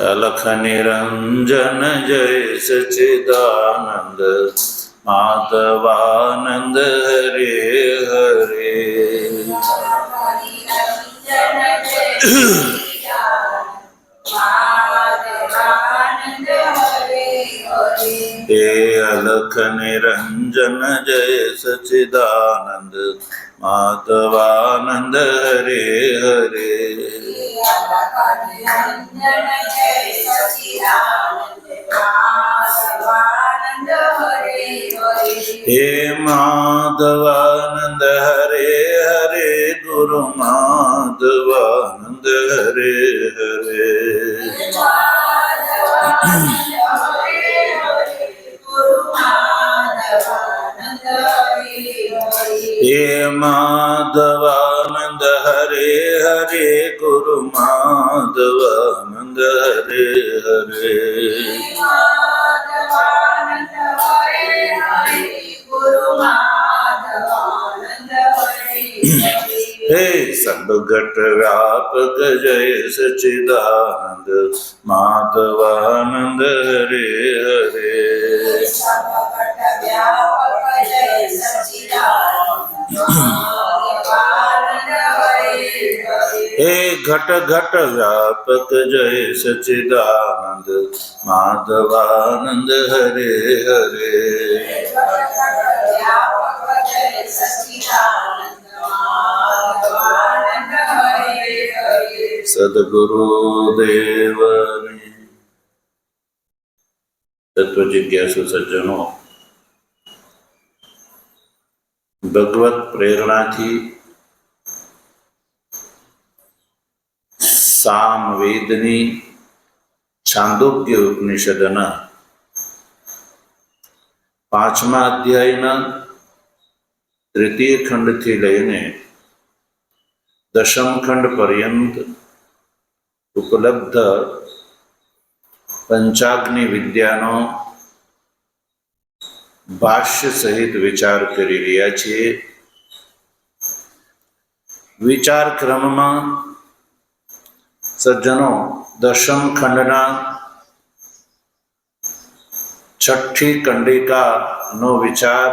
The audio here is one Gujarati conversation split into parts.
अलख निरंजन जय सच्चिदानंद माधवानंद हरे हरे। हे अलख निरंजन जय सच्चिदानंद माधवानंद हरे हरे। हे माधवानंद हरे हरे गुरु माधवानंद हरे हरे। हे माधवानंद हरे हरे गुरु माधवानंद हरे हरे। हे सबघट व्यापक जय सच्चिदानंद माधवानंद हरे हरे। हे घट घट व्यापक जय सच्चिदानंद माधवानंद हरे हरे। सद्गुरु देव तत्व जिज्ञासु सज्जनों, भगवत प्रेरणा थी सामवेदनी छांदोग्य उपनिषदना 5मा अध्यायना 3ય खंड थी लईने 10મ खंड पर्यंत उपलब्ध पंचाग्नि विद्यानो भाष्य सहित विचार करी रह्या छीए। विचार क्रम में सज्जनों 10મ खंडना 6ठी कंडिका नो विचार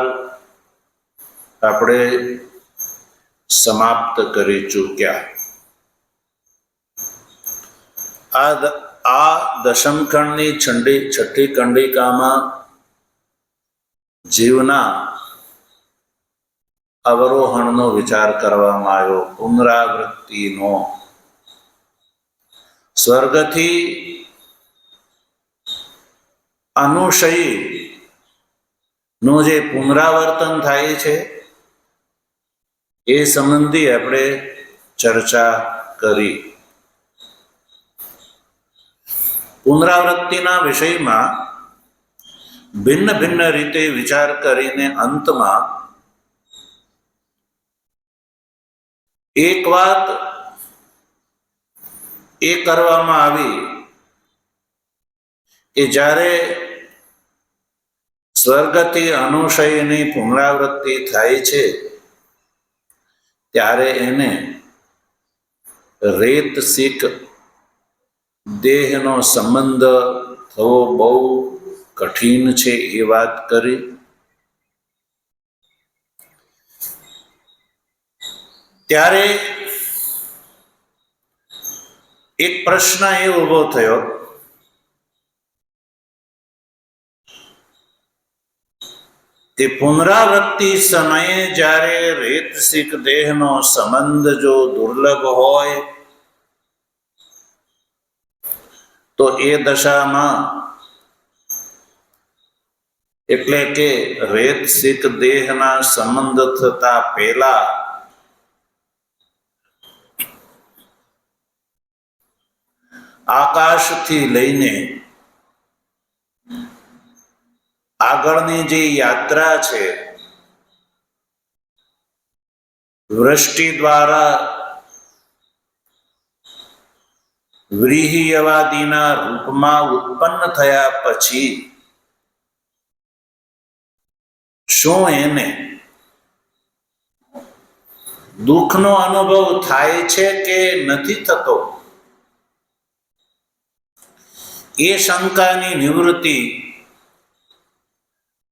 आपणे समाप्त करी चूक्या। आ 10મ खंडनी 6ठी कंडिका में जीवना अवरोहणनो विचार करवामां आव्यो, पुनरावृत्तिनो। स्वर्गथी अनुशयी नो जे पुनरावर्तन थाय छे ए संबंधी आपणे चर्चा करी। पुनरावृत्तिना विषयमां भिन्न भिन्न रीते विचार करीने अंतमां एक बात ए करवामां आवी कि ज्यारे स्वर्गथी अनुशयनी पुनरावृत्ति थाय छे त्यारे एने रेत सीक देहनो संबंध थवो बहु कठिन छे ए बात करी। त्यारे एक प्रश्न ए उभो थयो कि पुनरावृत्ति समये ज्यारे रेतसिक देहनो संबंध जो दुर्लभ होय तो ए दशामां एटले के रेतसिक देहना संबंध थता पहेला आकाश थी लईने आगळनी जे यात्रा छे वृष्टि द्वारा व्रीहियवादीना रूपमां उत्पन्न थया पछी शुं एने दुखनो अनुभव थाय छे के नथी थतो? એ શંકાની નિવૃત્તિ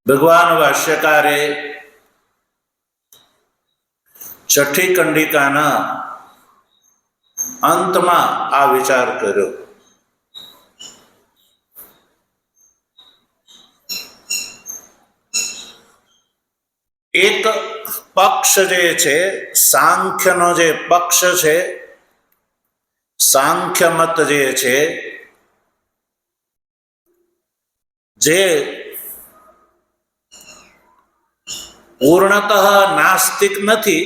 ભગવાન ભાષ્યકારે છઠ્ઠી કંડિકાના અંતમાં આ વિચાર કર્યો. એક પક્ષ જે છે, સાંખ્યનો જે પક્ષ છે, સાંખ્ય મત જે છે, જે પૂર્ણતઃ નાસ્તિક નથી,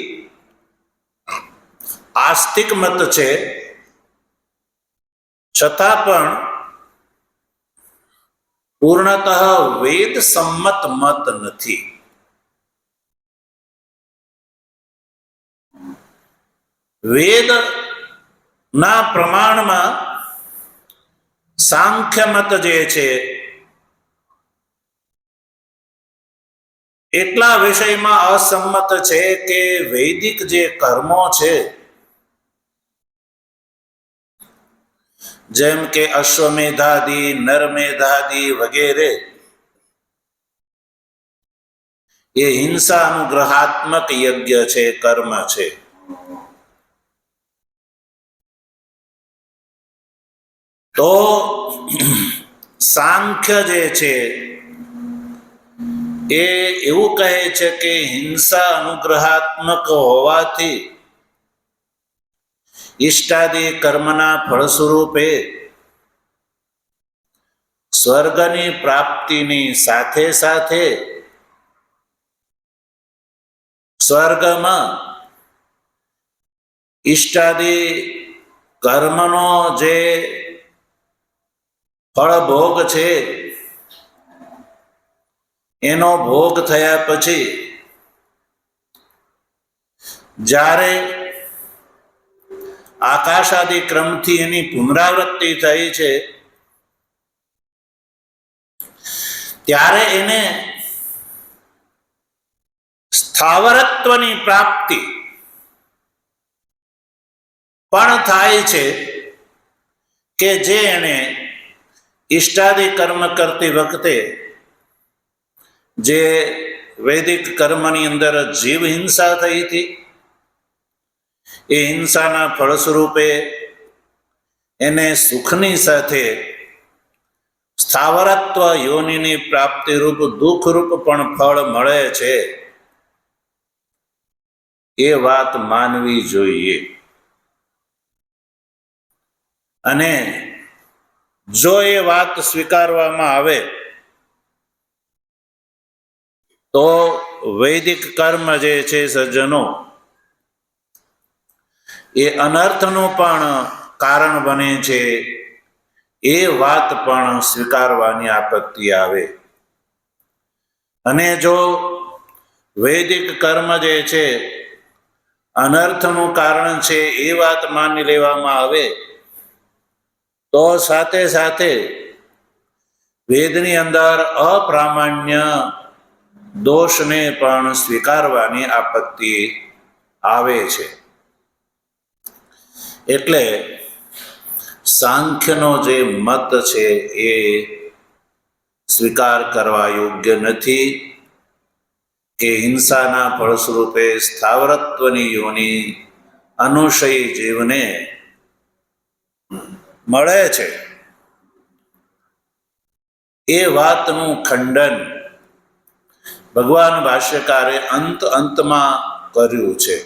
આસ્તિક મત છે, છતાં પણ પૂર્ણતઃ વેદ સંમત મત નથી. વેદ ના પ્રમાણમાં સાંખ્ય મત જે છે એટલા વિષયમાં અસંમત છે કે વૈદિક જે કર્મો છે, જેમ કે અશ્વમેધાદી, નરમેધાદી વગેરે, એ હિંસા અનુગ્રહાત્મક યજ્ઞ છે, કર્મ છે. તો સાંખ્ય જે છે એ એવું કહે છે કે હિંસા અનુગ્રહાત્મક હોવાથી ઈષ્ટાદિ કર્મના ફળ સ્વરૂપે સ્વર્ગની પ્રાપ્તિની સાથે સાથે સ્વર્ગમાં ઈષ્ટાદિ કર્મનો જે ફળ ભોગ છે એનો ભોગ થયા પછી જ્યારે આકાશાદિ ક્રમથી એની પુનરાવૃત્તિ થઈ છે ત્યારે એને સ્થાવરત્વની પ્રાપ્તિ પણ થાય છે કે જે એને ઈષ્ટાદિ કર્મ કરતી વખતે જે વૈદિક કર્મની અંદર જીવ હિંસા થઈ હતી, એ હિંસાના ફળ સ્વરૂપે એને સુખની સાથે સ્થાવરત્વ યોનિની પ્રાપ્તિ રૂપ દુઃખરૂપ પણ ફળ મળે છે. એ વાત માનવી જોઈએ. અને જો એ વાત સ્વીકારવામાં આવે તો વૈદિક કર્મ જે છે સજ્જનો, એ અનર્થનું પણ કારણ બને છે. એ વાત પણ સ્વીકારવાની આપત્તિ આવે. અને જો વૈદિક કર્મ જે છે અનર્થનું કારણ છે એ વાત માની લેવામાં આવે તો સાથે સાથે વેદની અંદર અપ્રામાણ્ય દોષને પણ સ્વીકારવાની આપત્તિ આવે છે. એટલે સાંખ્યનો જે મત છે એ સ્વીકાર કરવા યોગ્ય નથી કે હિંસાના ફળ સ્વરૂપે સ્થાવરત્વની યોનિ અનુશયી જીવને મળે છે. એ વાતનું ખંડન ભગવાન ભાષ્યકારે અંતમાં કર્યું છે.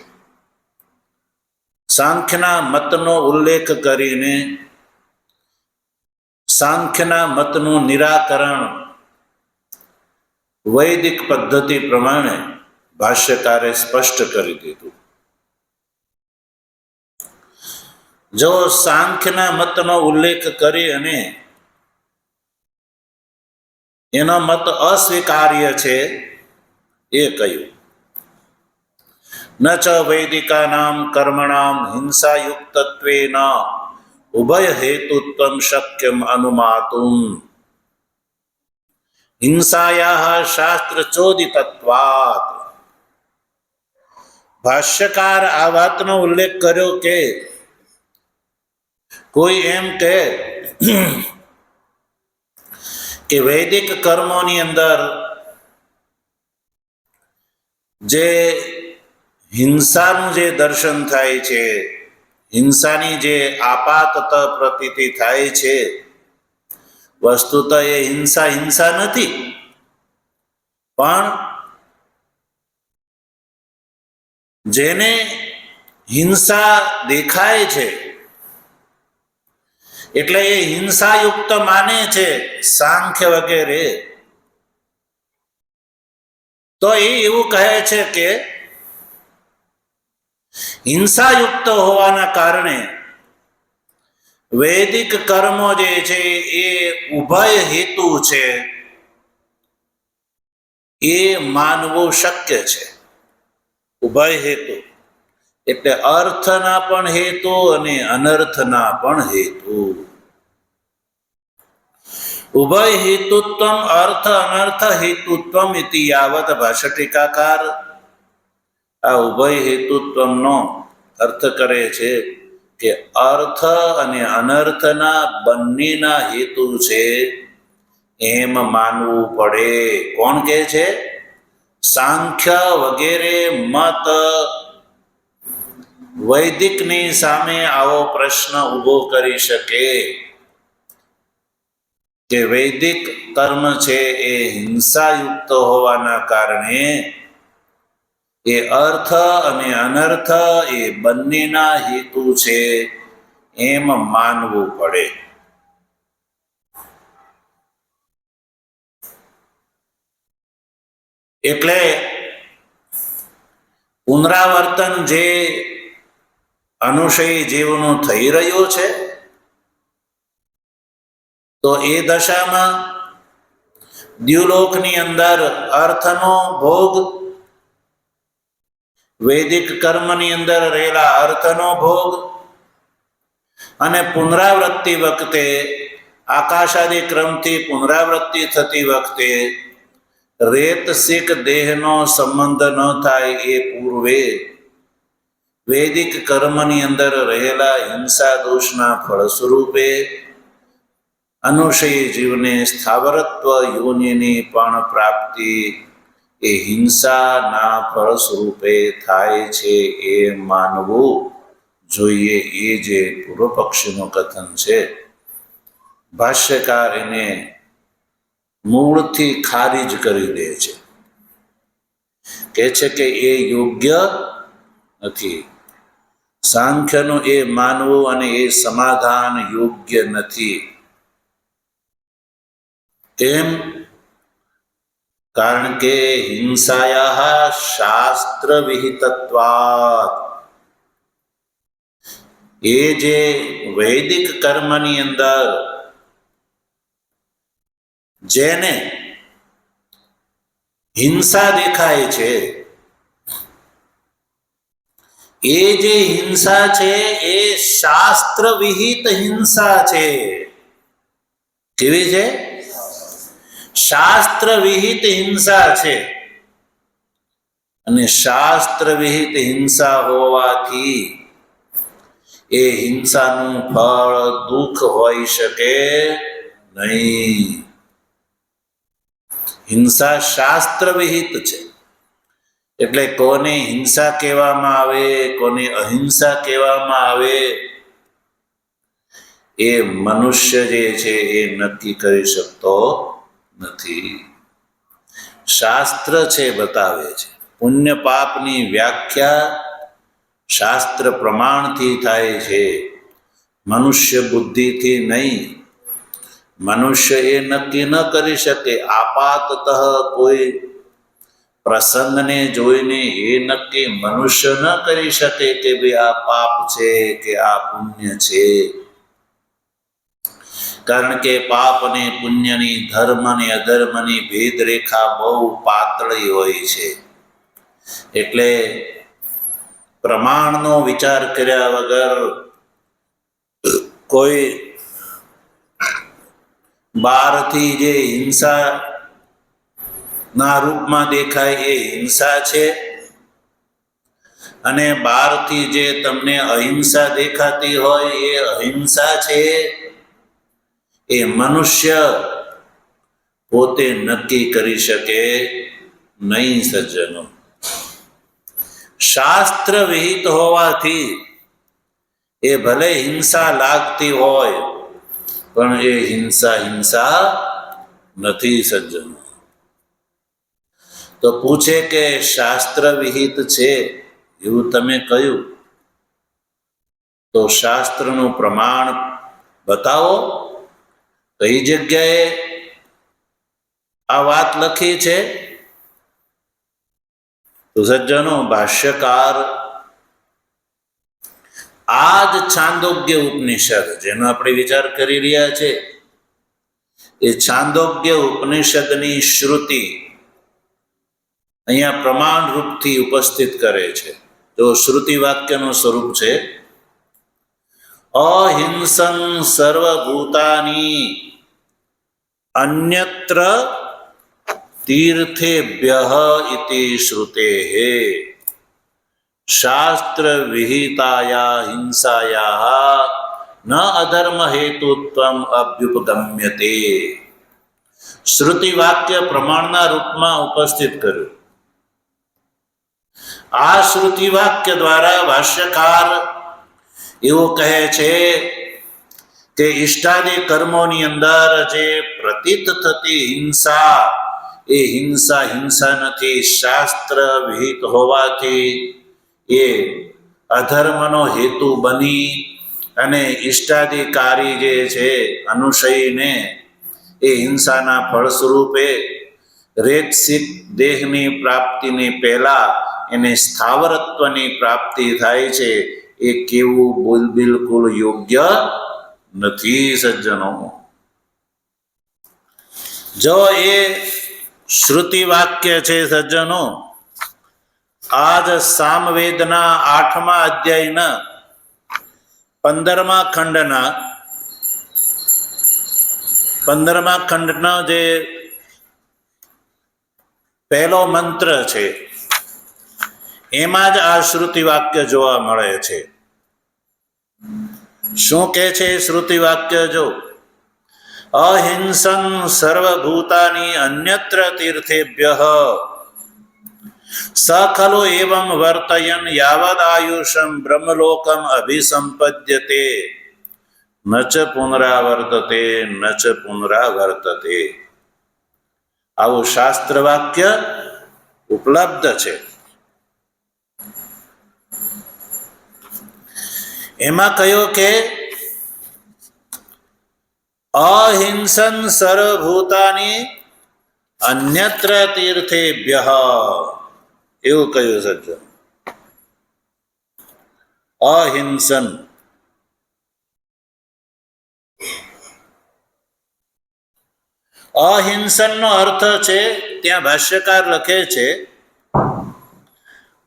સાંખ્યના મતનો ઉલ્લેખ કરીને સાંખ્યના મતનું નિરાકરણ વૈદિક પદ્ધતિ પ્રમાણે ભાષ્યકારે સ્પષ્ટ કરી દીધું. જો સાંખ્યના મતનો ઉલ્લેખ કરી અને એનો મત અસ્વીકાર્ય છે એ કહ્યું. ન ચ વૈદિકાનામ કર્મણામ હિંસાયુક્તત્વેન ઉભય હેતુત્વમ શક્યમ અનુમાતુમ હિંસાયાઃ શાસ્ત્ર ચોદિતત્વાત. ભાષ્યકાર આ વાતનો ઉલ્લેખ કર્યો કે કોઈ એમ કહે કે વૈદિક કર્મોની અંદર જે હિંસાનું જે દર્શન થાય છે, હિંસાની જે આપાતત પ્રતીતિ થાય છે, વસ્તુત એ હિંસા હિંસા નથી, પણ જેને હિંસા દેખાય છે એટલે એ હિંસાયુક્ત માને છે સાંખ્ય વગેરે, તો એ એવું કહે છે કે હિંસાયુક્ત હોવાના કારણે વૈદિક કર્મો જે છે એ ઉભય હેતુ છે એ માનવું શક્ય છે. ઉભય હેતુ એટલે અર્થના પણ હેતુ અને અનર્થના પણ હેતુ. ઉભય હેતુત્વમ અર્થ અનર્થ હેતુત્વમ ઇતિ યાવત ભાષ્ય ટીકાકાર આ ઉભય હેતુત્વમનો અર્થ કરે છે કે અર્થ અને અનર્થના બંનેના હેતુ છે એમ માનવું પડે. કોણ કહે છે? સાંખ્ય વગેરે મત વૈદિકની સામે આવો પ્રશ્ન ઊભો કરી શકે કે વૈદિક કર્મ છે એ હિંસાયુક્ત હોવાના કારણે એ અર્થ અને અનર્થ એ બંનેના હેતુ છે એમ માનવું પડે. એટલે પુનરાવર્તન જે અનુશય જીવનું થઈ રહ્યું છે તો એ દશામાં દ્યુલોકની અંદર અર્થનો ભોગ, વૈદિક કર્મની અંદર રહેલા અર્થનો ભોગ અને પુનરાવૃત્તિ વખતે આકાશાદી ક્રમથી પુનરાવૃત્તિ થતી વખતે રેતસિક દેહનો સંબંધ ન થાય એ પૂર્વે વૈદિક કર્મની અંદર રહેલા હિંસા દોષના ફળ સ્વરૂપે અનુશયી જીવને સ્થાવરત્વ યોનિની પણ પ્રાપ્તિ એ હિંસાના ફળ સ્વરૂપે થાય છે એ માનવું જોઈએ. એ જે પૂર્વ પક્ષીનું કથન છે, ભાષ્યકાર એને મૂળથી ખારીજ કરી દે છે, કહે છે કે એ યોગ્ય નથી. સાંખ્યનું એ માનવું અને એ સમાધાન યોગ્ય નથી. કેમ? કારણ કે હિંસાયા શાસ્ત્ર વિહિતત્વાત, એ જે વૈદિક કર્મની અંદર જેને હિંસા દેખાય છે એ જે હિંસા છે એ શાસ્ત્ર વિહિત હિંસા છે. કેવી છે? શાસ્ત્ર વિહિત હિંસા છે. અને શાસ્ત્ર વિહિત હિંસા હોવાથી એ હિંસાનું ફળ દુઃખ હોઈ શકે નહીં. હિંસા શાસ્ત્ર વિહિત છે એટલે કોને હિંસા કહેવામાં આવે, કોને અહિંસા કહેવામાં આવે એ મનુષ્ય જે છે એ નક્કી કરી શકતો નથી. શાસ્ત્ર છે બતાવે છે. પુણ્ય પાપની વ્યાખ્યા શાસ્ત્ર પ્રમાણથી થાય છે, મનુષ્ય બુદ્ધિથી નહીં. મનુષ્ય એ નક્કી ન કરી શકે. આપાતતઃ કોઈ પ્રસંગને જોઈને એ નક્કી મનુષ્ય ન કરી શકે કે ભાઈ આ પાપ છે કે આ પુણ્ય છે. કારણ કે પાપ અને પુણ્યની, ધર્મ અને અધર્મની ભેદરેખા બહુ પાતળી હોય છે. એટલે પ્રમાણનો વિચાર કર્યા વગર કોઈ બહારથી જે હિંસા ના રૂપમાં દેખાય એ હિંસા છે, અને બહારથી જે તમને અહિંસા દેખાતી હોય એ અહિંસા છે. એ મનુષ્ય પોતે નક્કી કરી શકે નહીં સજ્જનો. શાસ્ત્ર વિહિત હોવાથી એ ભલે હિંસા લાગતી હોય પણ એ હિંસા નથી સજ્જનો. તો પૂછે કે શાસ્ત્ર વિહિત છે એવું તમે કહ્યું, તો શાસ્ત્રનું પ્રમાણ બતાવો, કઈ જગ્યાએ આ વાત લખી છે? તો સજ્જનો, ભાષ્યકાર આ જ છાંદોગ્ય ઉપનિષદ જેનો આપણે વિચાર કરી રહ્યા છે, એ છાંદોગ્ય ઉપનિષદની શ્રુતિ અહીંયા પ્રમાણ રૂપથી ઉપસ્થિત કરે છે. તો શ્રુતિ વાક્યનું સ્વરૂપ છે, અહિંસન સર્વભૂતાની અન્યત્ર તીર્થેભ્યઃ ઇતિ શ્રુતેઃ શાસ્ત્ર વિહિતાયા હિંસાયાઃ ન અધર્મ હેતુત્વમ અભ્યુપગમ્યતે. શ્રુતિ વાક્ય પ્રમાણના રૂપમાં ઉપસ્થિત કર્યું. આ શ્રુતિ વાક્ય દ્વારા ભાષ્યકાર એવું કહે છે કે ઇષ્ટાદિ કર્મોની અંદર જે પ્રતીત થતી હિંસા, એ હિંસા નથી. શાસ્ત્ર વિહિત હોવાથી એ અધર્મનો હેતુ બની અને ઇષ્ટાધિકારી જે છે અનુશયીને એ હિંસાના ફળ સ્વરૂપે રેતસિક દેહની પ્રાપ્તિની પહેલા એને સ્થાવરત્વની પ્રાપ્તિ થાય છે. એ કેવું બિલકુલ યોગ્ય નથી સજ્જનો. જો એ શ્રુતિ વાક્ય છે સજ્જનો, આજ સામવેદના 8મા અધ્યાયના 15મા ખંડનો જે પહેલો મંત્ર છે એમાં જ આ શ્રુતિ વાક્ય જોવા મળે છે. શું કહે છે શ્રુતિ વાક્ય? જો અહિંસન સર્વભૂતાની અન્યત્ર તીર્થેભ્યઃ સ ખલુ એવં વર્તયન યાવદ આયુષમ બ્રહ્મલોકમ અભિસંપદ્યતે ન ચ પુનરાવર્તતે. આવું શાસ્ત્ર વાક્ય ઉપલબ્ધ છે. એમાં કહ્યું કે અહિંસન સર્વભૂતાની અન્યત્ર તીર્થેભ્યઃ, એવું કહ્યું સજ્જન. અહિંસન અહિંસનનો અર્થ છે, ત્યાં ભાષ્યકાર લખે છે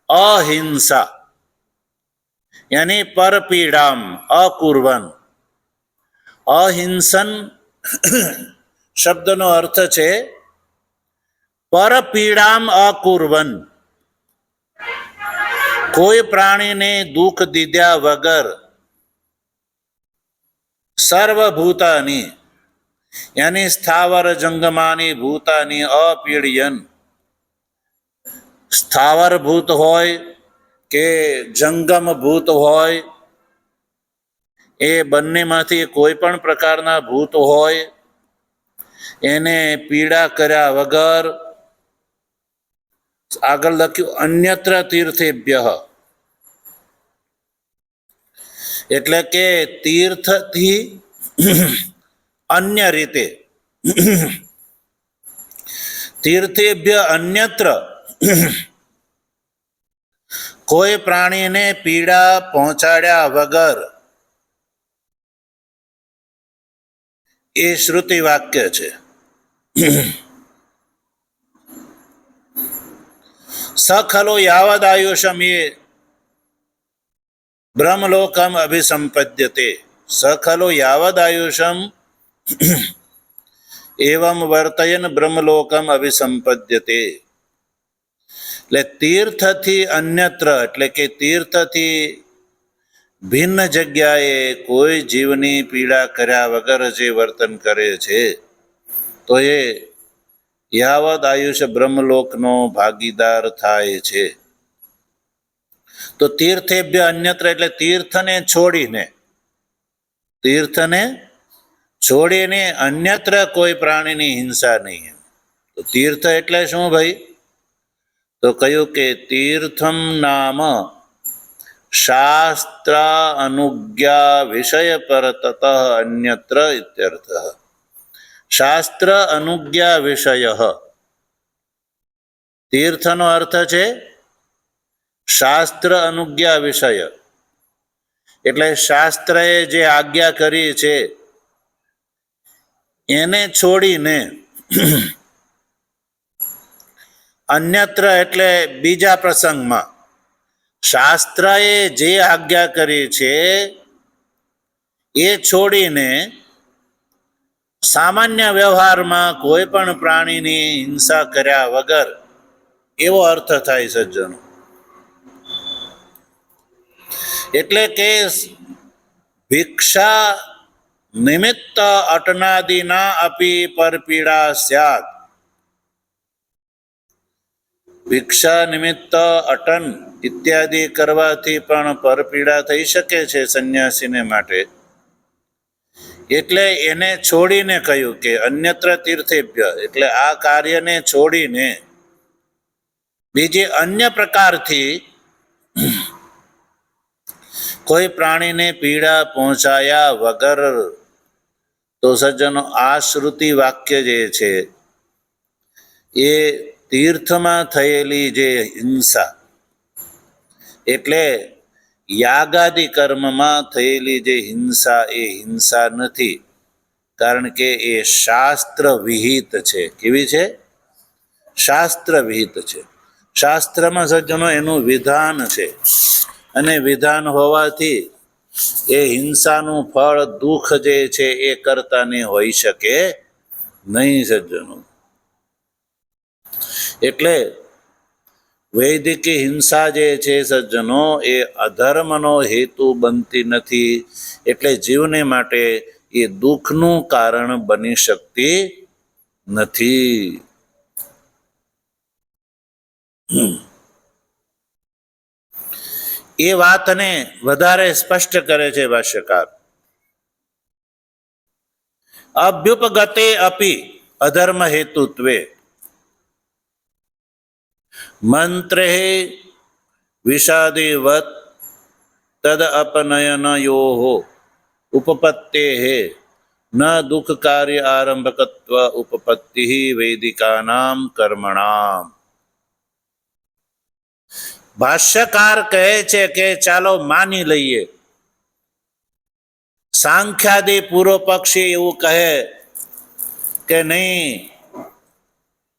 અહિંસા યાની પરપીડામ અકુર્વન. અહિંસન શબ્દનો અર્થ છે પરપીડામ અકુર્વન, કોઈ પ્રાણીને દુઃખ દીધા વગર, સર્વભૂતાની યાની સ્થાવર જંગમાની ભૂતાની અપીડયન, સ્થાવર ભૂત હોય કે જંગમ ભૂત હોય, એ બંનેમાંથી કોઈ પણ પ્રકારના ભૂત હોય એને પીડા કર્યા વગર. આગળ લખ્યું અન્યત્ર તીર્થેભ્યઃ, એટલે કે તીર્થથી અન્ય રીતે, તીર્થેભ્ય અન્યત્ર કોઈ પ્રાણીને પીડા પહોંચાડ્યા વગર. એ શ્રુતિ વાક્ય છે. સખલો યાવદ આયુષમ એ બ્રહ્મલોકમ અભિસંપદ્યતે. સખલો યાવદ આયુષમ એવં વર્તયન બ્રહ્મલોકમ અભિસંપદ્યતે. એટલે તીર્થથી અન્યત્ર, એટલે કે તીર્થથી ભિન્ન જગ્યાએ કોઈ જીવની પીડા કર્યા વગર જે વર્તન કરે છે તો એ યાવદ આયુષ્ય બ્રહ્મલોકનો ભાગીદાર થાય છે. તો તીર્થેભ્ય અન્યત્ર એટલે તીર્થને છોડીને અન્યત્ર કોઈ પ્રાણીની હિંસા નહીં. તો તીર્થ એટલે શું ભાઈ? તો કહ્યું કે તીર્થમ નામ શાસ્ત્ર અનુજ્ઞા વિષય પરતત અન્યત્ર ઇત્યર્થ. શાસ્ત્ર અનુજ્ઞા વિષય, તીર્થનો અર્થ છે શાસ્ત્ર અનુજ્ઞા વિષય, એટલે શાસ્ત્રએ જે આજ્ઞા કરી છે એને છોડીને અન્યત્ર એટલે બીજા પ્રસંગમાં શાસ્ત્રએ જે આજ્ઞા કરી છે એ છોડીને સામાન્ય વ્યવહારમાં કોઈ પણ પ્રાણીની હિંસા કર્યા વગર, એવો અર્થ થાય સજ્જનો. એટલે કે ભિક્ષા નિમિત્ત અટનાદિના અપી પરપીડા સ્યાત. ભિક્ષા નિમિત્ત અટન ઇત્યાદિ કરવાથી પણ પરપીડા થઈ શકે છે સંન્યાસીને માટે. એટલે એને છોડીને કહ્યું કે અન્યત્ર તીર્થેભ્ય, એટલે આ કાર્યને છોડીને બીજી અન્ય પ્રકારથી કોઈ પ્રાણીને પીડા પહોંચાયા વગર. તો સજ્જનો આ શ્રુતિ વાક્ય જે છે એ તીર્થમાં થયેલી જે હિંસા, એટલે યાગાદિ કર્મમાં થયેલી જે હિંસા એ હિંસા નથી, કારણ કે એ શાસ્ત્ર વિહિત છે. કેવી છે? શાસ્ત્ર વિહિત છે. શાસ્ત્રમાં સજ્જનો એનું વિધાન છે, અને વિધાન હોવાથી એ હિંસાનું ફળ દુઃખ જે છે એ કરતાને હોઈ શકે નહીં સજ્જનો. એટલે વૈદિક હિંસા જે છે સજ્જનો એ અધર્મનો હેતુ બનતી નથી, એટલે જીવને માટે એ દુઃખનું કારણ બની શકતી નથી. એ વાતને વધારે સ્પષ્ટ કરે છે ભાષ્યકાર. અભ્યુપગતે અપી અધર્મ હેતુત્વે મંત્રે વિષાદિવત તદ અપનયનયોઃ ઉપપત્તેઃ ન દુઃખ કાર્ય આરંભકત્વ ઉપપત્તિ વૈદિકાનામ કર્મણામ. ભાષ્યકાર કહે છે કે ચાલો માની લઈએ, સાંખ્યાદિ પૂર્વ પક્ષી એવું કહે કે નહીં,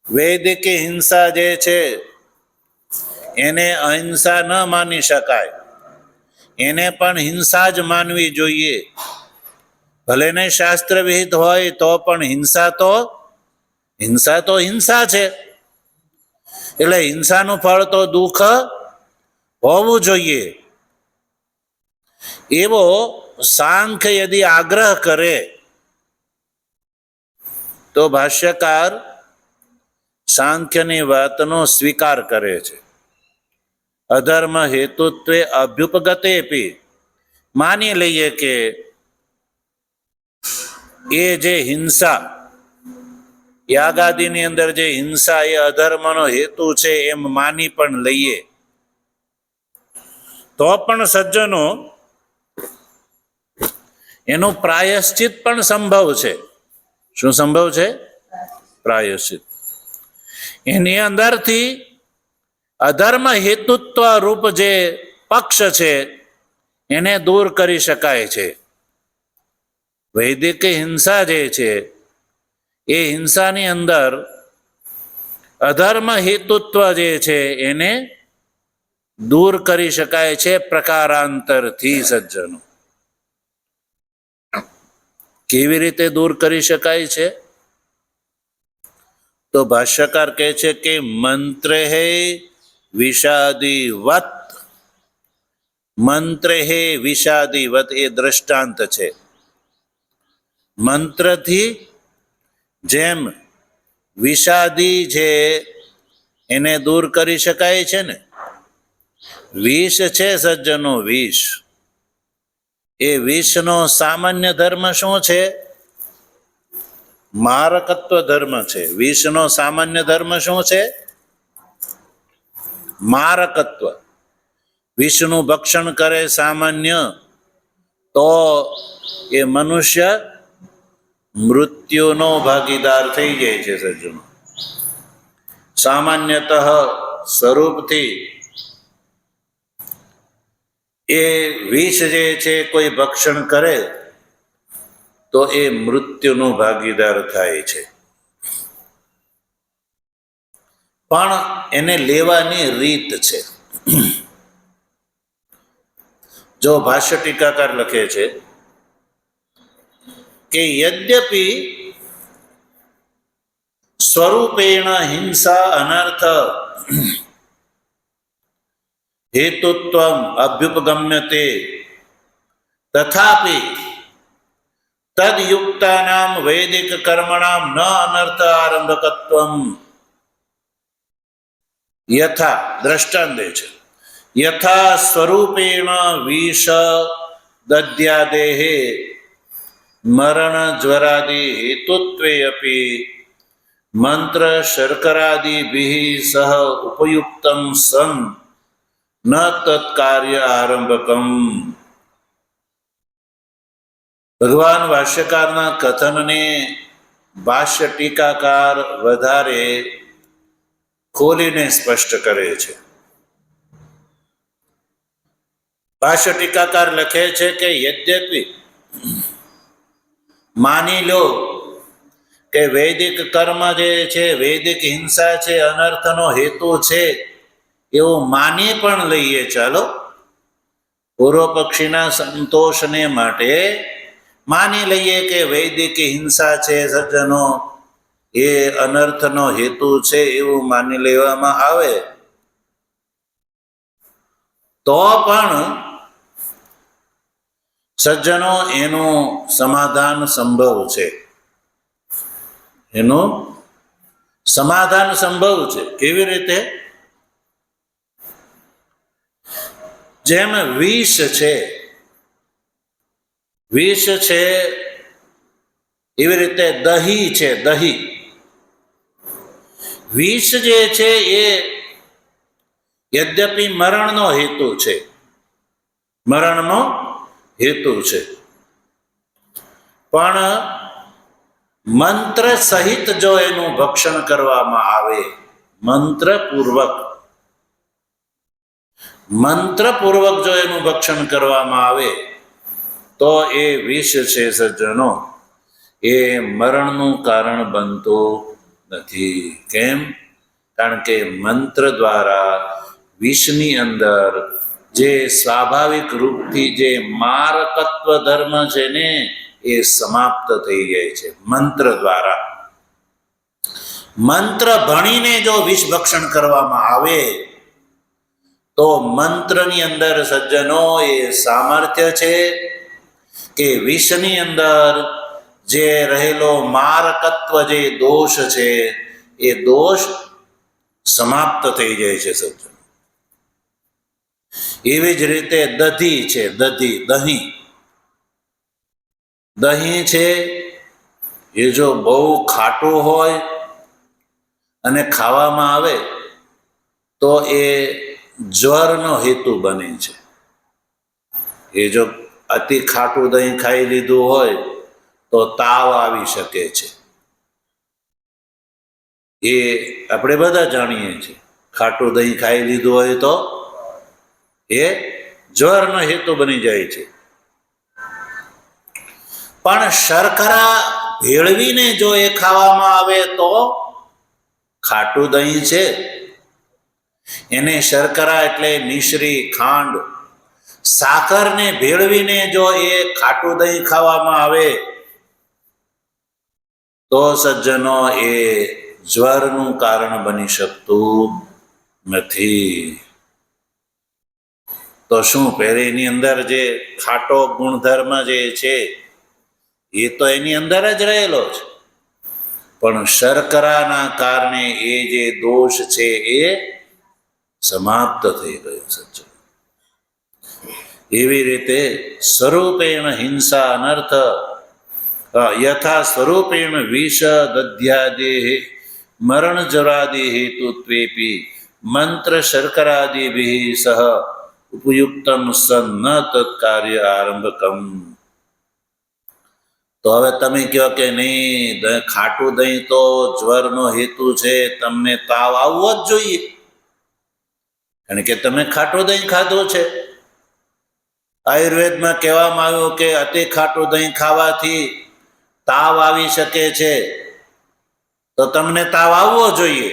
વૈદિક હિંસા જે છે એને અહિંસા ન માની શકાય, એને પણ હિંસા જ માનવી જોઈએ. ભલે ને શાસ્ત્ર વિહિત હોય તો પણ હિંસા તો હિંસા છે, એટલે હિંસાનું ફળ તો દુઃખ હોવું જોઈએ. એવો સાંખ્ય યદિ આગ્રહ કરે તો ભાષ્યકાર સાંખ્યની વાતનો સ્વીકાર કરે છે. અધર્મ હેતુત્વે અભ્યુપગતેપી, માની લઈએ કે એ જે હિંસા યાગાદિની અંદર જે હિંસા એ અધર્મનો હેતુ છે એમ માની પણ લઈએ, તો પણ સજ્જનો એનું પ્રાયશ્ચિત પણ સંભવ છે. શું સંભવ છે? પ્રાયશ્ચિત. એની અંદરથી અધર્મ હેતુત્વ રૂપ જે પક્ષ છે એને દૂર કરી શકાય છે. વૈદિક હિંસા જે છે એ હિંસાની અંદર અધર્મ હેતુત્વ જે છે એને દૂર કરી શકાય છે પ્રકારાંતરથી સજ્જનો. કેવી રીતે દૂર કરી શકાય છે? તો ભાષ્યકાર કહે છે કે મંત્રે વિષાદિવત, મંત્રે વિષાદિવત એ દ્રષ્ટાંત છે. મંત્રથી જેમ વિષાદી છે એને દૂર કરી શકાય છે ને. વિષ છે સજ્જનો, વિષ, એ વિષનો સામાન્ય ધર્મ શું છે? મારકત્વ ધર્મ છે. વિષનો સામાન્ય ધર્મ શું છે? મારકત્વ. વિષનું ભક્ષણ કરે સામાન્ય તો એ મનુષ્ય મૃત્યુનો ભાગીદાર થઈ જાય છે સજ્જનો. સામાન્યતઃ સ્વરૂપથી એ વિષ જે છે કોઈ ભક્ષણ કરે તો એ મૃત્યુનો ભાગીદાર થાય છે. પણ એને લેવાની રીત છે. જો ભાષ્ય ટીકાકાર લખે છે કે યદ્યપિ સ્વરૂપેણ હિંસા અનર્થ હેતુત્વમ અભ્યુપગમ્યતે તથાપિ તદયુક્તાનામ વૈદિક કર્મણામ ન અનર્થ આરંભકત્વમ યથા. દ્રષ્ટાંત દે છે. યથા સ્વરૂપેણ વિષ દદ્યાદેહે મરણ જ્વરાદિ હેતુત્વે અપી મંત્ર શર્કરાદિભિઃ સહ ઉપયુક્તમ સન ન તત્કાર્ય આરંભકમ. ભગવાન ભાષ્યકારના કથનને ભાષ્ય ટીકાકાર વધારે ખોલીને સ્પષ્ટ કરે છે. ભાષ્ય ટીકાકાર લખે છે કે યદ્યપિ માની લો કે વૈદિક કર્મ જે છે, વૈદિક હિંસા છે, અનર્થનો હેતુ છે એવું માની પણ લઈએ. ચાલો, પૂર્વ પક્ષીના સંતોષને માટે માની લઈએ કે વૈદિક હિંસા છે સજ્જનો એ અનર્થનો હેતુ છે એવું માની લેવામાં આવે તો પણ સજ્જનો એનું સમાધાન સંભવ છે. એનું સમાધાન સંભવ છે. કેવી રીતે? જેમ વિષ છે, વિષ છે એવી રીતે દહીં છે. દહીં, વિષ જે છે એ યદ્યપિ મરણનો હેતુ છે, મરણનો હેતુ છે, પણ મંત્ર સહિત જો એનું ભક્ષણ કરવામાં આવે, મંત્રપૂર્વક જો એનું ભક્ષણ કરવામાં આવે તો એ વિષ છે સજ્જનો એ મરણનું કારણ બનતું નથી. કેમ? કારણ કે મંત્ર દ્વારા વિષની અંદર જે સ્વાભાવિક રૂપથી જે મારકત્વ ધર્મ છે ને એ સમાપ્ત થઈ જાય છે મંત્ર દ્વારા. મંત્ર ભણીને જો વિષ ભક્ષણ કરવામાં આવે તો મંત્રની અંદર સજ્જનો એ સામર્થ્ય છે કે વિષની અંદર જે રહેલો મારકત્વ જે દોષ છે એ દોષ સમાપ્ત થઈ જાય છે સજ્જનો. એવી જ રીતે દધી છે, દહીં છે એ જો બહુ ખાટું હોય અને ખાવામાં આવે તો એ જ્વરનો હેતુ બને છે. એ જો અતિ ખાટું દહીં ખાઈ લીધું હોય તો તાવ આવી શકે છે. એ આપણે બધા જાણીએ છીએ. ખાટું દહીં ખાઈ લીધું હોય તો એ જ્વરનો હેતુ બની જાય છે. પણ શર્કરા ભેળવીને જો એ ખાવામાં આવે તો ખાટું દહીં છે એને શર્કરા એટલે મિશ્રી, ખાંડ, સાકરને ભેળવીને જો એ ખાટું દહીં ખાવામાં આવે તો સજ્જનો એ જ્વરનું કારણ બની શકતું નથી. તો શું પહેરે એની અંદર જે ખાટો ગુણધર્મ જે છે એ તો એની અંદર જ રહેલો છે. પણ શર્કરાના કારણે એ જે દોષ છે એ સમાપ્ત થઈ ગયો સજ્જન. એવી રીતે સ્વરૂપેણ હિંસા અનર્થ યથા સ્વરૂપેણ વિષ દધ્યાદેહ મરણ જરાદિ હેતુત્વેપી મંત્ર શર્કરાદિભિઃ સહ ઉપયુક્તમ સન્ન તત્કાર્ય આરંભકમ. તો હવે તમે કહો કે નહીં, ખાટું દહીં તો જ્વરનો હેતુ છે, તમને તાવ આવવો જ જોઈએ, કારણ કે તમે ખાટું દહીં ખાધું છે. આયુર્વેદમાં કહેવામાં આવ્યું કે અતિ ખાટું દહીં ખાવાથી તાવ આવી શકે છે, તો તમને તાવ આવવો જોઈએ.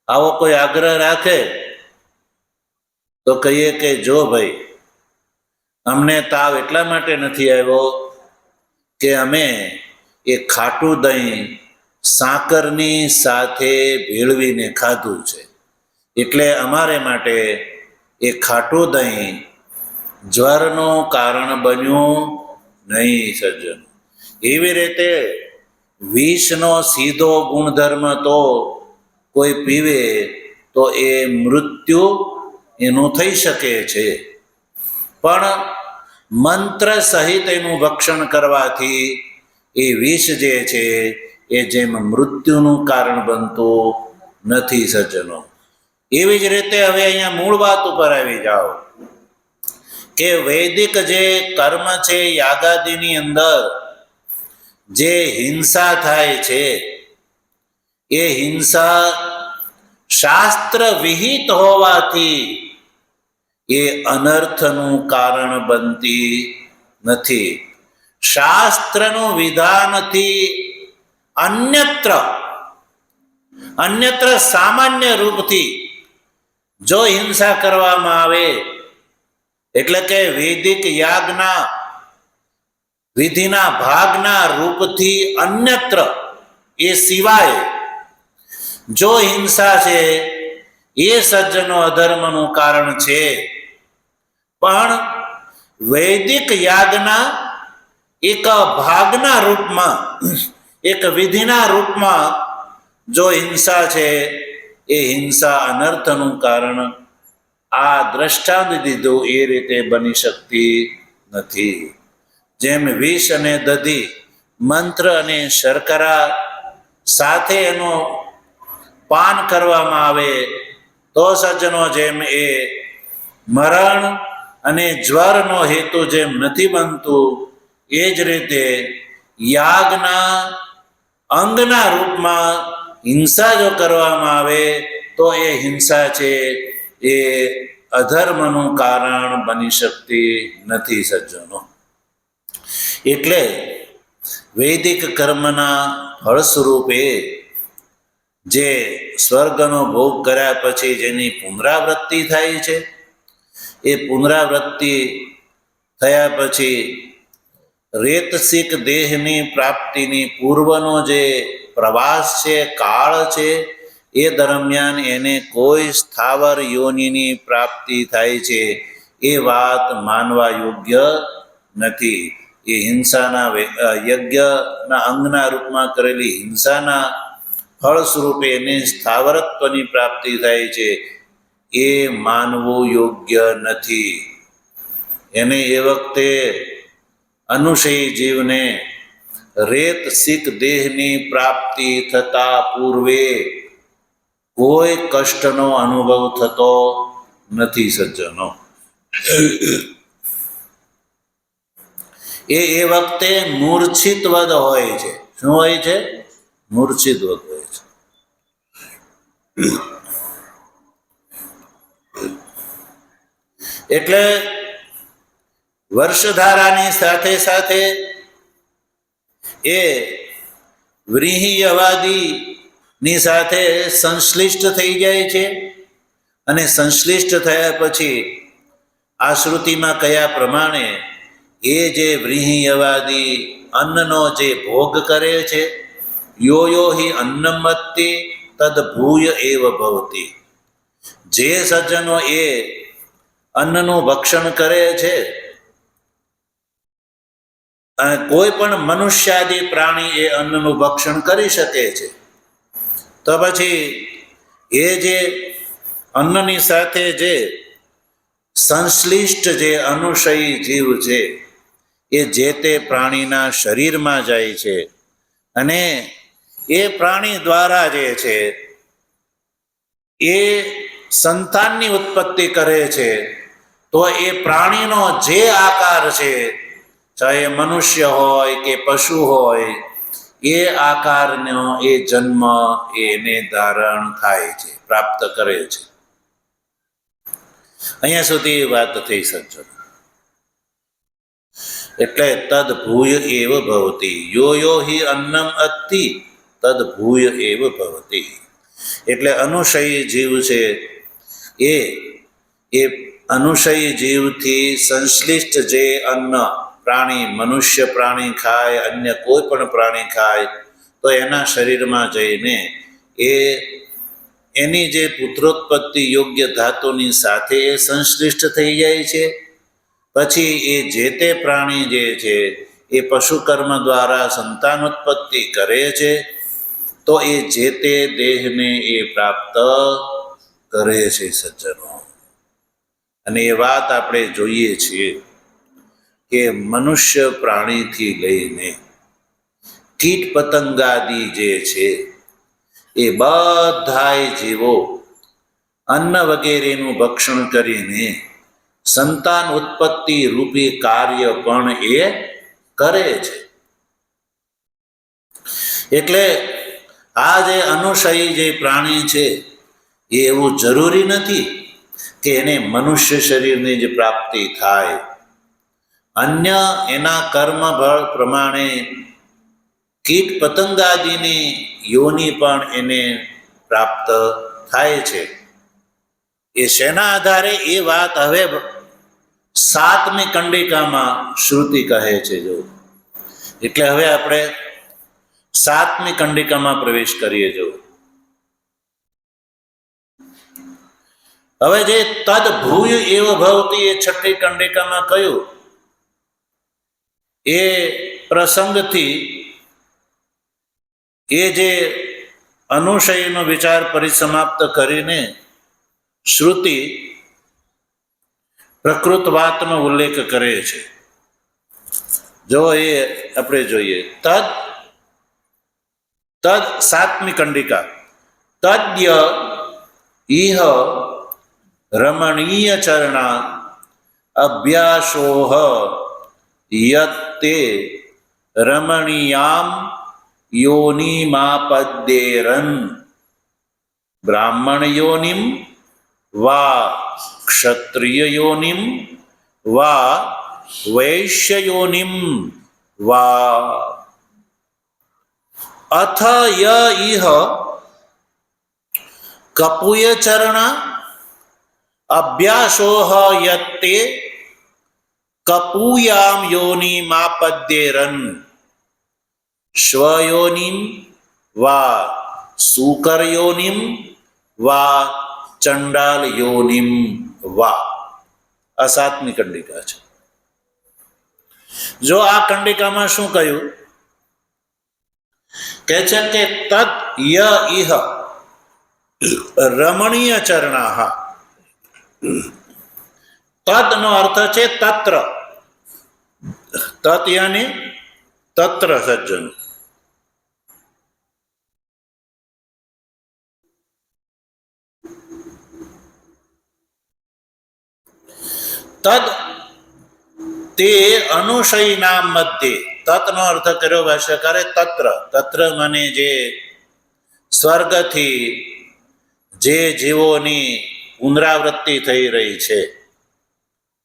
આવો કોઈ આગ્રહ રાખે તો કહીએ કે જો ભાઈ, અમને તાવ એટલા માટે નથી આવ્યો કે અમે એ ખાટું દહીં સાકરની સાથે ભેળવીને ખાધું છે, એટલે અમારે માટે એ ખાટું દહીં જ્વરનું કારણ બન્યું નહીં સજ્જન. એવી રીતે વિષનો સીધો ગુણધર્મ તો કોઈ પીવે તો એ મૃત્યુ એનું થઈ શકે છે, પણ મંત્ર સહિત એનું ભક્ષણ કરવાથી એ વિષ જે છે એ જેમ મૃત્યુનું કારણ બનતું નથી સજ્જનો. એવી જ રીતે હવે અહીંયા મૂળ વાત ઉપર આવી જાઓ કે વૈદિક જે કર્મ છે, યાગાદિની અંદર જે હિંસા થાય છે, એ હિંસા શાસ્ત્ર વિહિત હોવાથી એ અનર્થનું કારણ બનતી નથી. શાસ્ત્રનું વિધાનથી અન્યત્ર સામાન્ય રૂપથી જો હિંસા કરવામાં આવે, એટલે કે વૈદિક યાગના વિધિના ભાગના રૂપથી અન્યત્ર એ સિવાય જો હિંસા છે એ સજ્જનો અધર્મનું કારણ છે. પણ વૈદિક યાગના એક ભાગના રૂપમાં, એક વિધિના રૂપમાં જો હિંસા છે એ હિંસા અનર્થનું કારણ આ દ્રષ્ટાંત દીધું એ રીતે બની શકતી નથી. જેમ વિષ અને દધી, મંત્ર અને શર્કરા સાથે એનો પાન કરવામાં આવે તો સજ્જનો જેમ એ મરણ અને જ્વરનો હેતુ જેમ નથી બનતું, એ જ રીતે યાગના અંગના રૂપમાં હિંસા જો કરવામાં આવે તો એ હિંસા છે એ અધર્મનું કારણ બની શકતી નથી સજ્જનો. એટલે વૈદિક કર્મના ફળ સ્વરૂપે જે સ્વર્ગનો ભોગ કર્યા પછી જેની પુનરાવૃત્તિ થાય છે, એ પુનરાવૃત્તિ થયા પછી રેતસિક દેહની પ્રાપ્તિની પૂર્વનો જે પ્રવાસ છે, કાળ છે, એ દરમિયાન એને કોઈ સ્થાવર યોનિની પ્રાપ્તિ થાય છે, એ વાત માનવા યોગ્ય નથી. એ હિંસાના યજ્ઞના અંગના રૂપમાં કરેલી હિંસાના ફળ સ્વરૂપે એને સ્થાવરત્વની પ્રાપ્તિ થાય છે, એ માનવું યોગ્ય નથી. એને એ વખતે અનુષયી જીવને રેત સિક દેહની પ્રાપ્તિ થતા પૂર્વે કોઈ કષ્ટનો અનુભવ થતો નથી સજ્જનો. એ વખતે મૂર્છિતવદ હોય છે. શું હોય છે? મૂર્છિતવદ હોય છે. એટલે વર્ષધારાની સાથે સાથે એ વ્રીહિયવાદીની સાથે સંશ્લિષ્ટ થઈ જાય છે, અને સંશ્લિષ્ટ થયા પછી આ શ્રુતિમાં કયા પ્રમાણે એ જે વ્રીહિયવાદી અન્નનો જે ભોગ કરે છે, યો હિ અન્નમત્તિ તદ ભૂય એવ ભવતી. જે સજ્જનો એ અન્નનું ભક્ષણ કરે છે અને કોઈ પણ મનુષ્યાદિ પ્રાણી એ અન્નનું ભક્ષણ કરી શકે છે. તો પછી એ જે અન્નની સાથે જે સંશ્લિષ્ટ જે અનુશયી જીવ છે એ જે તે પ્રાણીના શરીરમાં જાય છે અને એ પ્રાણી દ્વારા જે છે એ સંતાનની ઉત્પત્તિ કરે છે. તો એ પ્રાણીનો જે આકાર છે, ચાહે મનુષ્ય હોય કે પશુ હોય, એ આકારનો એ જન્મ એને ધારણ થાય છે, પ્રાપ્ત કરે છે. અહીંયા સુધી વાત થઈ સજ્જનો. એટલે તદ ભૂય એવ ભવતી યો યો હિ અન્નમ અત્તિ તદ ભૂય એવ ભવતી. એટલે અનુશયી જીવ છે એ અનુશયી જીવથી સંશ્લિષ્ટ જે અન્ન પ્રાણી, મનુષ્ય પ્રાણી ખાય, અન્ય કોઈ પણ પ્રાણી ખાય, તો એના શરીરમાં જઈને એની જે પુત્રોત્પત્તિ યોગ્ય ધાતુની સાથે એ સંશ્લિષ્ટ થઈ જાય છે. પછી એ જે તે પ્રાણી જે છે એ પશુકર્મ દ્વારા સંતાનોત્પત્તિ કરે છે. તો એ જે તે દેહને એ પ્રાપ્ત કરે છે સજ્જનો. અને એ વાત આપણે જોઈએ છીએ કે મનુષ્ય પ્રાણીથી લઈને કીટ પતંગાદિ જે છે એ બધાય જીવો અન્ન વગેરેનું ભક્ષણ કરીને સંતાન ઉત્પત્તિ રૂપી કાર્ય પણ એ કરે છે. એટલે આ જે અનુશયી જે પ્રાણી છે એ એવું જરૂરી નથી કે એને મનુષ્ય શરીરની જ પ્રાપ્તિ થાય. અન્ય એના કર્મ બળ પ્રમાણે કીટ પતંગાદિની યોનિ પણ એને પ્રાપ્ત થાય છે. એ શેના આધારે? એ વાત હવે 7મી કંડિકામાં શ્રુતિ કહે છે. જો એટલે હવે આપણે 7મી કંડિકામાં પ્રવેશ કરીએ. જો હવે જે તદ ભૂય એવ ભવતી એ 6ઠ્ઠી કંડિકામાં કહ્યું એ પ્રસંગથી એ જે અનુશયનો વિચાર પરિસમાપ્ત કરીને શ્રુતિ પ્રકૃત વાતનો ઉલ્લેખ કરે છે. જો એ આપણે જોઈએ તદ 7મી કંડિકા તદ્ય ઇહ રમણીય ચરણા અભ્યાસોહ યત્તે રમણીયામ યોનિમાપદ્યેરન બ્રાહ્મણ યોનિમ વા ક્ષત્રિય યોનિમ વા વૈશ્ય યોનિમ વા અથ ય ઇહ કપુય ચરણા અભ્યાસોહ યત્તે કપૂયામ યોનિમાપદ્યેરન સ્વયોનિમ વા સૂકર યોનિમ વા ચંડાલ યોનિમ વા. આ 7મી કંડિકા છે. જો આ કંડિકામાં શું કહ્યું કે છે કે તત ય ઇહ રમણીય ચરણાહ. તદ નો અર્થ છે તત્ર. તત યાની તત્ર સજ્જન. તદ તે અનુશયીના મધ્યે. તત્નો અર્થ કર્યો ભાષ્યકારે તત્ર. તત્ર મને જે સ્વર્ગથી જે જીવોની પુનરાવૃત્તિ થઈ રહી છે,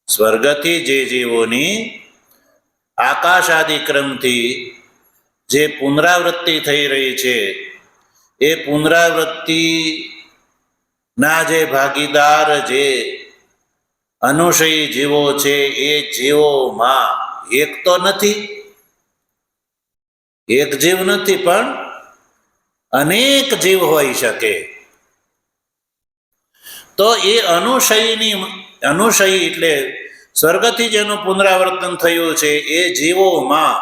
સ્વર્ગથી જે જીવોની આકાશાદિ ક્રમથી જે પુનરાવૃત્તિ થઈ રહી છે, એ પુનરાવૃત્તિના જે ભાગીદાર જે અનુશયી જીવો છે એ જીવોમાં એક તો નથી, એક જીવ નથી, પણ અનેક જીવ હોઈ શકે. તો એ અનુશયી એટલે સ્વર્ગથી જેનું પુનરાવર્તન થયું છે એ જીવોમાં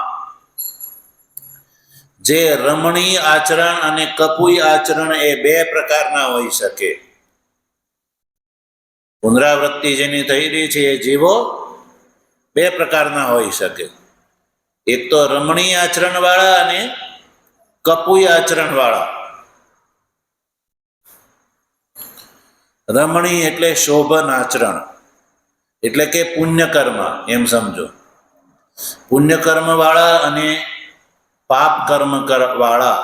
જે રમણીય આચરણ અને કપુય આચરણ એ બે પ્રકારના હોઈ શકે. પુનરાવૃત્તિ જેની થઈ રહી છે એ જીવો બે પ્રકારના હોઈ શકે. એક તો રમણીય આચરણ વાળા અને કપુય આચરણ વાળા. રમણીય એટલે શોભન આચરણ, એટલે કે પુણ્યકર્મ એમ સમજો. પુણ્યકર્મ વાળા અને પાપ કર્મ વાળા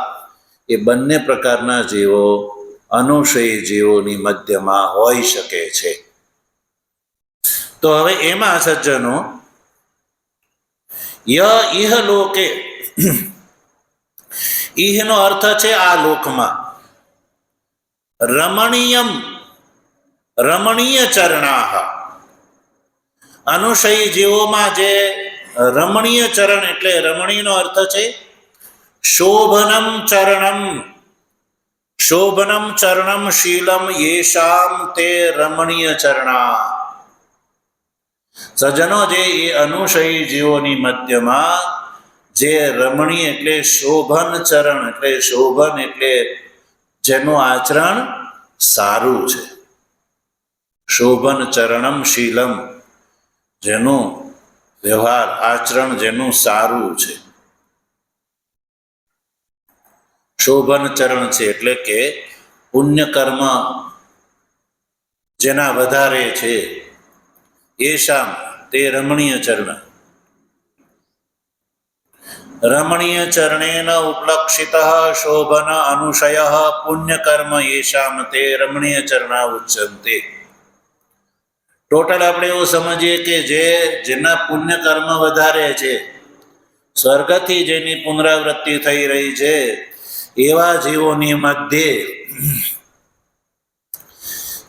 એ બંને પ્રકારના જીવો અનુશયી જીવોની મધ્યમાં હોઈ શકે છે. તો હવે એમાં સજ્જનો ય ઇહ લોકે, ઇહનો અર્થ છે આ લોકમાં, રમણીયમ રમણીય ચરણાહ, અનુશયી જીવોમાં જે રમણીય ચરણ, એટલે રમણીયનો અર્થ છે શોભનમ ચરણમ, શોભનમ ચરણમ શીલમ યેષામ તે રમણીય ચરણા. સજ્જનો જે એ અનુશયી જીવોની મધ્યમાં જે રમણીય એટલે શોભન ચરણ, એટલે શોભન એટલે જેનું આચરણ સારું છે. શોભન ચરણમ શીલમ, જેનું વ્યવહાર આચરણ જેનું સારું છે. શોભન ચરણ છે એટલે કે પુણ્યકર્મ જેના વધારે છે, એશામ તે રમણીય ચરણ. રમણીય ચરણેન ઉપલક્ષિત શોભન અનુશય પુણ્યકર્મ એશામ તે રમણીય ચરણા ઉચ્યંતે. ટોટલ આપણે એવું સમજીએ કે જેના પુણ્યકર્મ વધારે છે, સ્વર્ગથી જેની પુનરાવૃત્તિ થઈ રહી છે, એવા જીવોની મધ્યે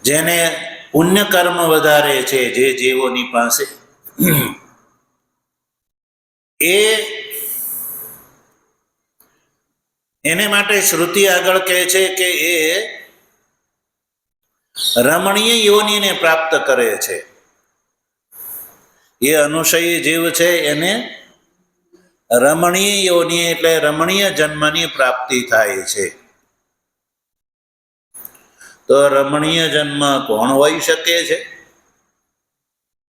જેને પુણ્યકર્મ વધારે છે, જે જીવોની પાસે એને માટે શ્રુતિ આગળ કહે છે કે એ રમણીય યોનિને પ્રાપ્ત કરે છે. એ અનુશયી જીવ છે એને રમણીય યોનિ એટલે રમણીય જન્મની પ્રાપ્તિ થાય છે. તો રમણીય જન્મ કોણ હોઈ શકે છે?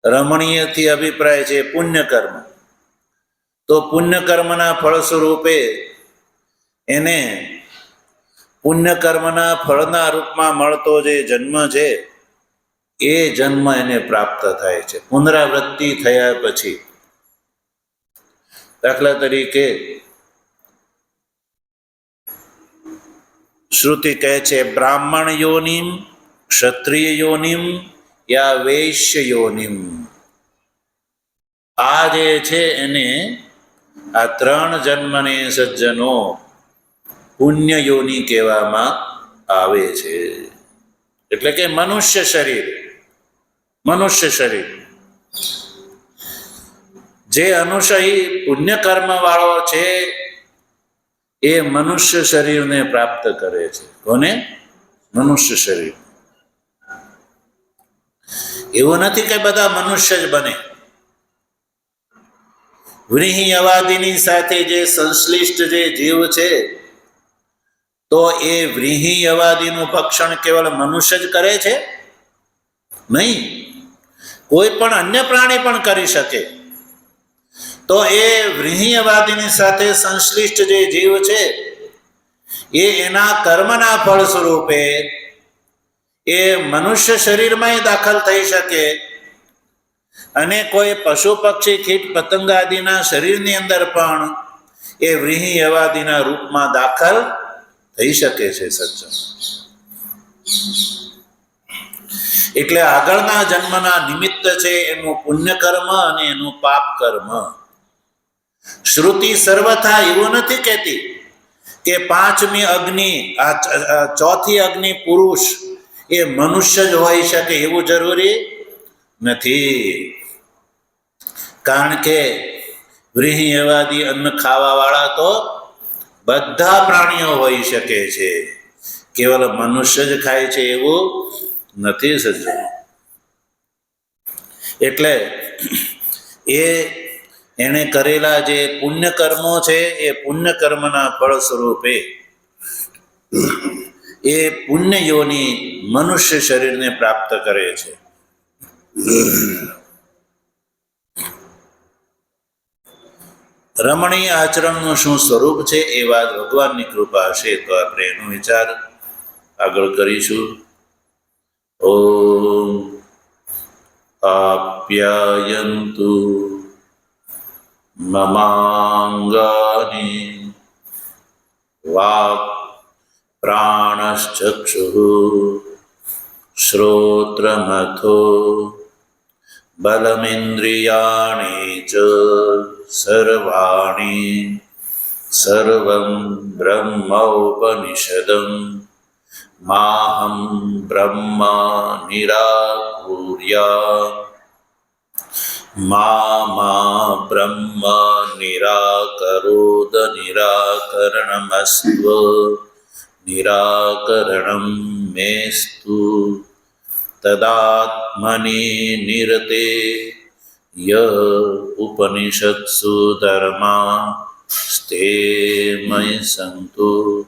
રમણીયથી અભિપ્રાય છે પુણ્યકર્મ. તો પુણ્યકર્મના ફળ સ્વરૂપે એને પુણ્યકર્મના ફળના રૂપમાં મળતો જે જન્મ છે એ જન્મ એને પ્રાપ્ત થાય છે પુનરાવૃત્તિ થયા પછી. દાખલા તરીકે શ્રુતિ કહે છે બ્રાહ્મણ યોનિમ, ક્ષત્રિય યોનિમ યા વૈશ્ય યોનિમ. આ જે છે એને આ ત્રણ જન્મને સજ્જનો પુણ્ય યોનિ કહેવામાં આવે છે. એટલે કે મનુષ્ય શરીર જે અનુશયી પુણ્યકર્મ વાળો છે એ મનુષ્ય શરીરને પ્રાપ્ત કરે છે. કોને? મનુષ્ય શરીર. એવું નથી કે બધા મનુષ્ય જ બને. વ્રીહિયવાદીની સાથે જે સંશ્લિષ્ટ જે જીવ છે, તો એ વ્રીહિયવાદીનું ભક્ષણ કેવળ મનુષ્ય જ કરે છે? નહીં, કોઈ પણ અન્ય પ્રાણી પણ કરી શકે. તો એ વ્રીહિયવાદીની સાથે સંશ્લિષ્ટ જે જીવ છે એ એના કર્મના ફળ સ્વરૂપે એ મનુષ્ય શરીરમાં દાખલ થઈ શકે અને કોઈ પશુ પક્ષી કીટ પતંગ આદિના શરીરની અંદર પણ એ વ્રીહિયવાદીના રૂપમાં દાખલ થઈ શકે છે સજ્જન. એટલે આગળના જન્મના નિમિત્ત છે એનું પુણ્યકર્મ અને એનું પાપ કર્મ. શ્રુતિ સર્વથા એવું નથી કહેતી કે પાંચમી અગ્નિ, આ ચોથી અગ્નિ પુરુષ એ મનુષ્ય જ હોઈ શકે, એવું જરૂરી નથી. કારણ કે વ્રીહિયવાદી અન્ન ખાવા વાળા તો બધા પ્રાણીઓ હોઈ શકે છે, કેવલ મનુષ્ય જ ખાય છે એવું નથી સજ્જન. એટલે એણે કરેલા જે પુણ્ય કર્મો છે એ પુણ્ય કર્મના ફળ સ્વરૂપે એ પુણ્ય યોની મનુષ્ય શરીરને પ્રાપ્ત કરે છે. રમણીય આચરણનું શું સ્વરૂપ છે એ વાત ભગવાનની કૃપા હશે તો આપણે એનો વિચાર આગળ કરીશું. ઓમ આપ્યાયન્તુ મમાંગાની વાક્ પ્રાણશ્ચક્ષુઃ શ્રોત્રમથો બલમિન્દ્રિયાણિ ચ સર્વાણિ સર્વં બ્રહ્મોપનિષદં માહં બ્રહ્મા નિરાકુર્યાત્ મા બ્રહ્મ નિરાકરોદ નિરાકરણમસ્ત્વ નિરાકરણં મેસ્તુ તદાત્મની નિરતે ય ઉપનિષત્સુ ધર્મા સ્તે મયિ સંતુ.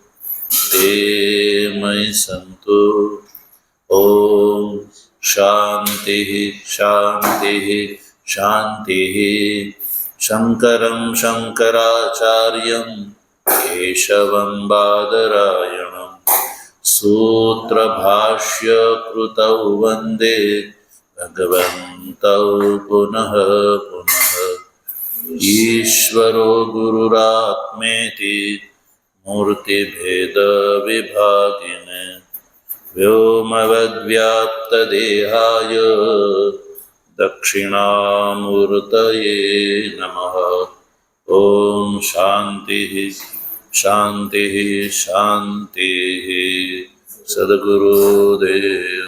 ઓમ શાંતિ શાંતિ શાંતિ. શંકરં શંકરાચાર્યં કેશવં બાદરાયણં સૂત્રભાષ્ય કૃતૌ વંદે ભગવन्तૌ પુનઃ પુનઃ. ઈશ્વરો ગુરુરાત્મેતિ મૂર્તિભેદ વિભાગિને વ્યોમવદ્વ્યાપ્તદેહાય દક્ષિણામૂર્તયે નમઃ. ઓમ શાંતિ શાંતિ શાંતિ. સદગુરુદેવ